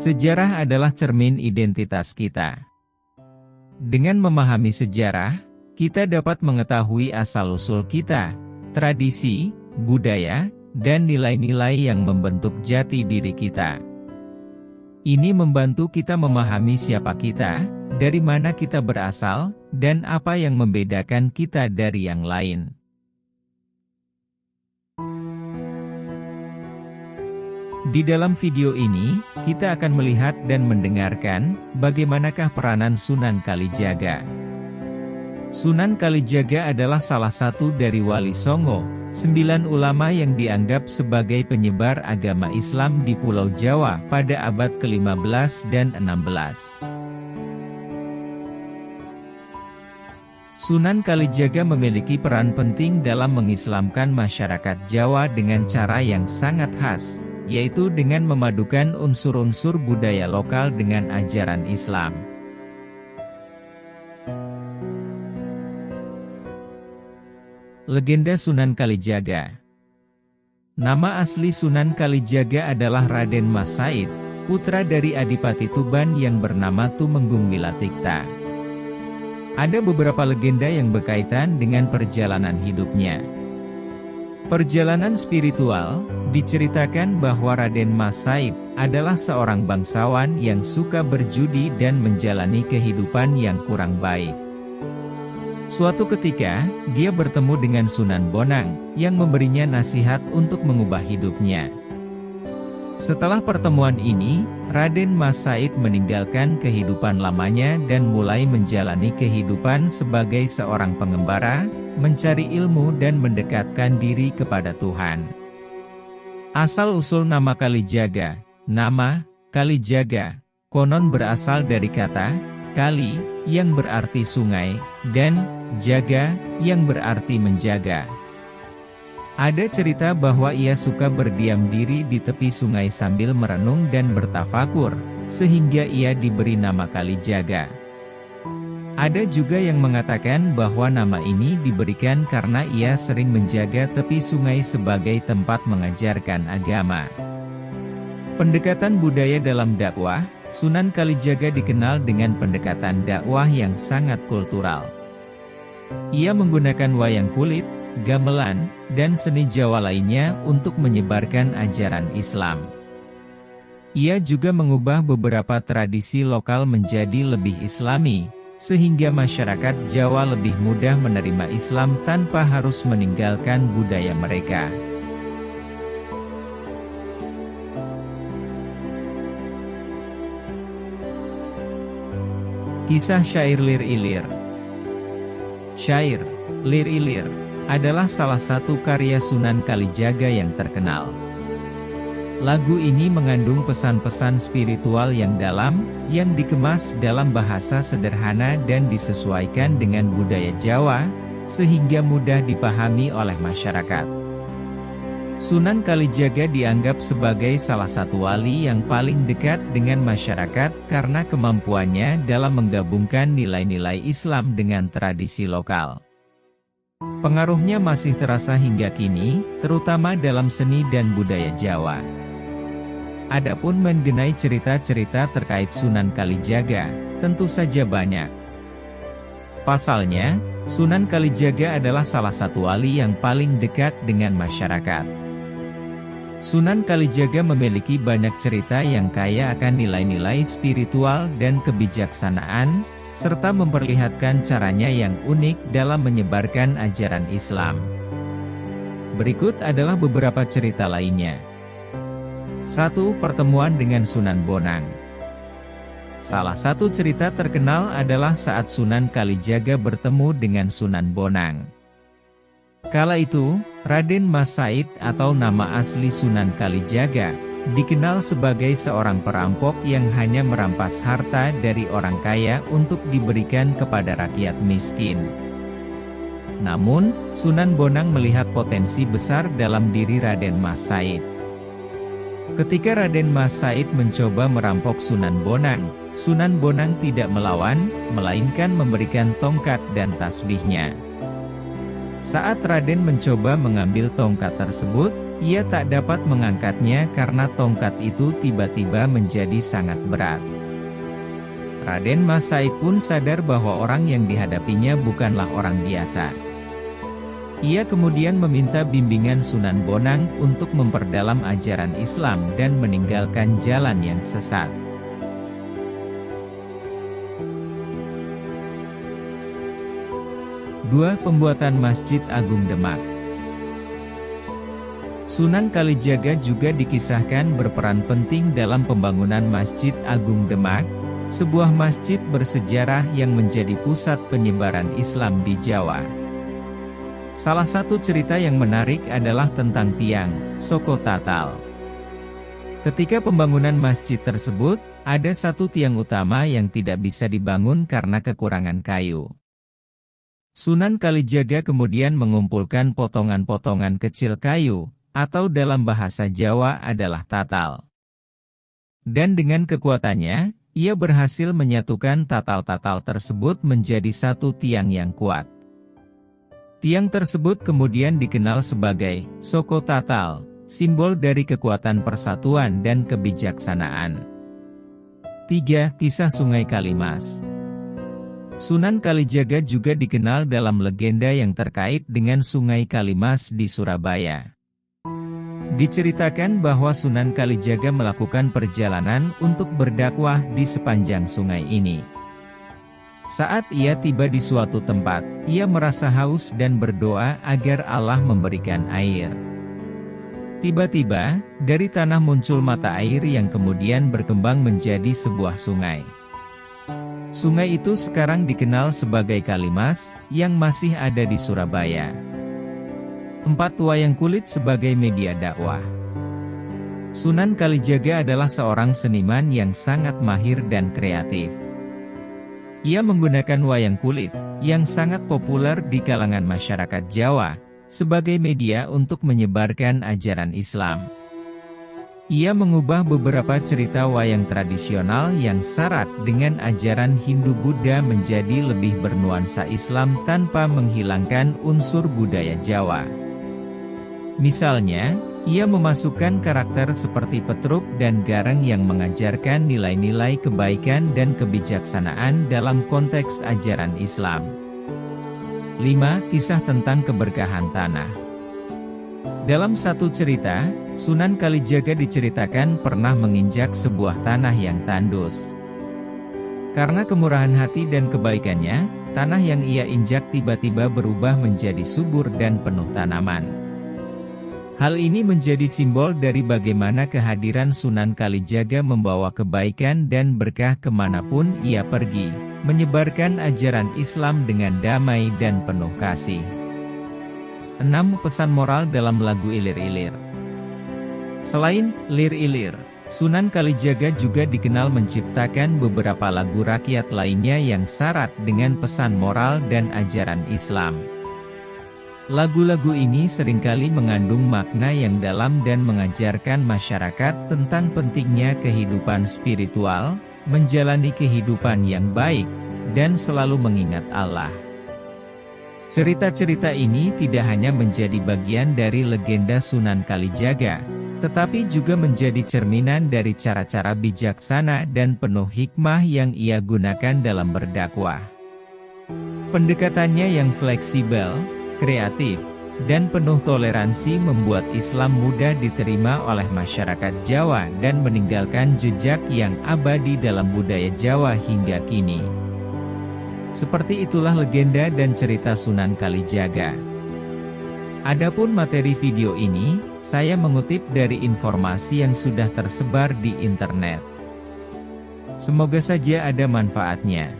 Sejarah adalah cermin identitas kita. Dengan memahami sejarah, kita dapat mengetahui asal-usul kita, tradisi, budaya, dan nilai-nilai yang membentuk jati diri kita. Ini membantu kita memahami siapa kita, dari mana kita berasal, dan apa yang membedakan kita dari yang lain. Di dalam video ini, kita akan melihat dan mendengarkan, bagaimanakah peranan Sunan Kalijaga. Sunan Kalijaga adalah salah satu dari Wali Songo, 9 ulama yang dianggap sebagai penyebar agama Islam di Pulau Jawa pada abad ke-15 dan 16. Sunan Kalijaga memiliki peran penting dalam mengislamkan masyarakat Jawa dengan cara yang sangat khas, yaitu dengan memadukan unsur-unsur budaya lokal dengan ajaran Islam. Legenda Sunan Kalijaga. Nama asli Sunan Kalijaga adalah Raden Mas Said, putra dari Adipati Tuban yang bernama Tumenggung Wilatikta. Ada beberapa legenda yang berkaitan dengan perjalanan hidupnya. Perjalanan spiritual, diceritakan bahwa Raden Mas Said adalah seorang bangsawan yang suka berjudi dan menjalani kehidupan yang kurang baik. Suatu ketika, dia bertemu dengan Sunan Bonang, yang memberinya nasihat untuk mengubah hidupnya. Setelah pertemuan ini, Raden Mas Said meninggalkan kehidupan lamanya dan mulai menjalani kehidupan sebagai seorang pengembara, mencari ilmu dan mendekatkan diri kepada Tuhan. Asal-usul nama Kalijaga. Nama Kalijaga konon berasal dari kata Kali, yang berarti sungai, dan Jaga, yang berarti menjaga. Ada cerita bahwa ia suka berdiam diri di tepi sungai sambil merenung dan bertafakur, sehingga ia diberi nama Kalijaga. Ada juga yang mengatakan bahwa nama ini diberikan karena ia sering menjaga tepi sungai sebagai tempat mengajarkan agama. Pendekatan budaya dalam dakwah. Sunan Kalijaga dikenal dengan pendekatan dakwah yang sangat kultural. Ia menggunakan wayang kulit, gamelan, dan seni Jawa lainnya untuk menyebarkan ajaran Islam. Ia juga mengubah beberapa tradisi lokal menjadi lebih Islami, sehingga masyarakat Jawa lebih mudah menerima Islam tanpa harus meninggalkan budaya mereka. Kisah Syair Lir Ilir. Syair Lir Ilir adalah salah satu karya Sunan Kalijaga yang terkenal. Lagu ini mengandung pesan-pesan spiritual yang dalam, yang dikemas dalam bahasa sederhana dan disesuaikan dengan budaya Jawa, sehingga mudah dipahami oleh masyarakat. Sunan Kalijaga dianggap sebagai salah satu wali yang paling dekat dengan masyarakat karena kemampuannya dalam menggabungkan nilai-nilai Islam dengan tradisi lokal. Pengaruhnya masih terasa hingga kini, terutama dalam seni dan budaya Jawa. Adapun mengenai cerita-cerita terkait Sunan Kalijaga, tentu saja banyak. Pasalnya, Sunan Kalijaga adalah salah satu wali yang paling dekat dengan masyarakat. Sunan Kalijaga memiliki banyak cerita yang kaya akan nilai-nilai spiritual dan kebijaksanaan, serta memperlihatkan caranya yang unik dalam menyebarkan ajaran Islam. Berikut adalah beberapa cerita lainnya. 1. Pertemuan dengan Sunan Bonang. Salah satu cerita terkenal adalah saat Sunan Kalijaga bertemu dengan Sunan Bonang. Kala itu, Raden Mas Said atau nama asli Sunan Kalijaga, dikenal sebagai seorang perampok yang hanya merampas harta dari orang kaya untuk diberikan kepada rakyat miskin. Namun, Sunan Bonang melihat potensi besar dalam diri Raden Mas Said. Ketika Raden Mas Said mencoba merampok Sunan Bonang tidak melawan, melainkan memberikan tongkat dan tasbihnya. Saat Raden mencoba mengambil tongkat tersebut, Ia tak dapat mengangkatnya karena tongkat itu tiba-tiba menjadi sangat berat. Raden Mas Said pun sadar bahwa orang yang dihadapinya bukanlah orang biasa. Ia kemudian meminta bimbingan Sunan Bonang untuk memperdalam ajaran Islam dan meninggalkan jalan yang sesat. Dua, pembuatan Masjid Agung Demak. Sunan Kalijaga juga dikisahkan berperan penting dalam pembangunan Masjid Agung Demak, sebuah masjid bersejarah yang menjadi pusat penyebaran Islam di Jawa. Salah satu cerita yang menarik adalah tentang tiang Soko Tatal. Ketika pembangunan masjid tersebut, ada satu tiang utama yang tidak bisa dibangun karena kekurangan kayu. Sunan Kalijaga kemudian mengumpulkan potongan-potongan kecil kayu, atau dalam bahasa Jawa adalah tatal. Dan dengan kekuatannya, ia berhasil menyatukan tatal-tatal tersebut menjadi satu tiang yang kuat. Tiang tersebut kemudian dikenal sebagai Soko Tatal, simbol dari kekuatan persatuan dan kebijaksanaan. 3. Kisah Sungai Kalimas. Sunan Kalijaga juga dikenal dalam legenda yang terkait dengan Sungai Kalimas di Surabaya. Diceritakan bahwa Sunan Kalijaga melakukan perjalanan untuk berdakwah di sepanjang sungai ini. Saat ia tiba di suatu tempat, ia merasa haus dan berdoa agar Allah memberikan air. Tiba-tiba, dari tanah muncul mata air yang kemudian berkembang menjadi sebuah sungai. Sungai itu sekarang dikenal sebagai Kalimas, yang masih ada di Surabaya. 4. Wayang kulit sebagai media dakwah. Sunan Kalijaga adalah seorang seniman yang sangat mahir dan kreatif. Ia menggunakan wayang kulit, yang sangat populer di kalangan masyarakat Jawa, sebagai media untuk menyebarkan ajaran Islam. Ia mengubah beberapa cerita wayang tradisional yang syarat dengan ajaran Hindu-Buddha menjadi lebih bernuansa Islam tanpa menghilangkan unsur budaya Jawa. Misalnya, ia memasukkan karakter seperti Petruk dan Gareng yang mengajarkan nilai-nilai kebaikan dan kebijaksanaan dalam konteks ajaran Islam. 5. Kisah tentang keberkahan tanah. Dalam satu cerita, Sunan Kalijaga diceritakan pernah menginjak sebuah tanah yang tandus. Karena kemurahan hati dan kebaikannya, tanah yang ia injak tiba-tiba berubah menjadi subur dan penuh tanaman. Hal ini menjadi simbol dari bagaimana kehadiran Sunan Kalijaga membawa kebaikan dan berkah kemanapun ia pergi, menyebarkan ajaran Islam dengan damai dan penuh kasih. 6. Pesan moral dalam lagu Ilir-Ilir. Selain Lir-Ilir, Sunan Kalijaga juga dikenal menciptakan beberapa lagu rakyat lainnya yang syarat dengan pesan moral dan ajaran Islam. Lagu-lagu ini seringkali mengandung makna yang dalam dan mengajarkan masyarakat tentang pentingnya kehidupan spiritual, menjalani kehidupan yang baik, dan selalu mengingat Allah. Cerita-cerita ini tidak hanya menjadi bagian dari legenda Sunan Kalijaga, tetapi juga menjadi cerminan dari cara-cara bijaksana dan penuh hikmah yang ia gunakan dalam berdakwah. Pendekatannya yang fleksibel, kreatif, dan penuh toleransi membuat Islam mudah diterima oleh masyarakat Jawa dan meninggalkan jejak yang abadi dalam budaya Jawa hingga kini. Seperti itulah legenda dan cerita Sunan Kalijaga. Adapun materi video ini, saya mengutip dari informasi yang sudah tersebar di internet. Semoga saja ada manfaatnya.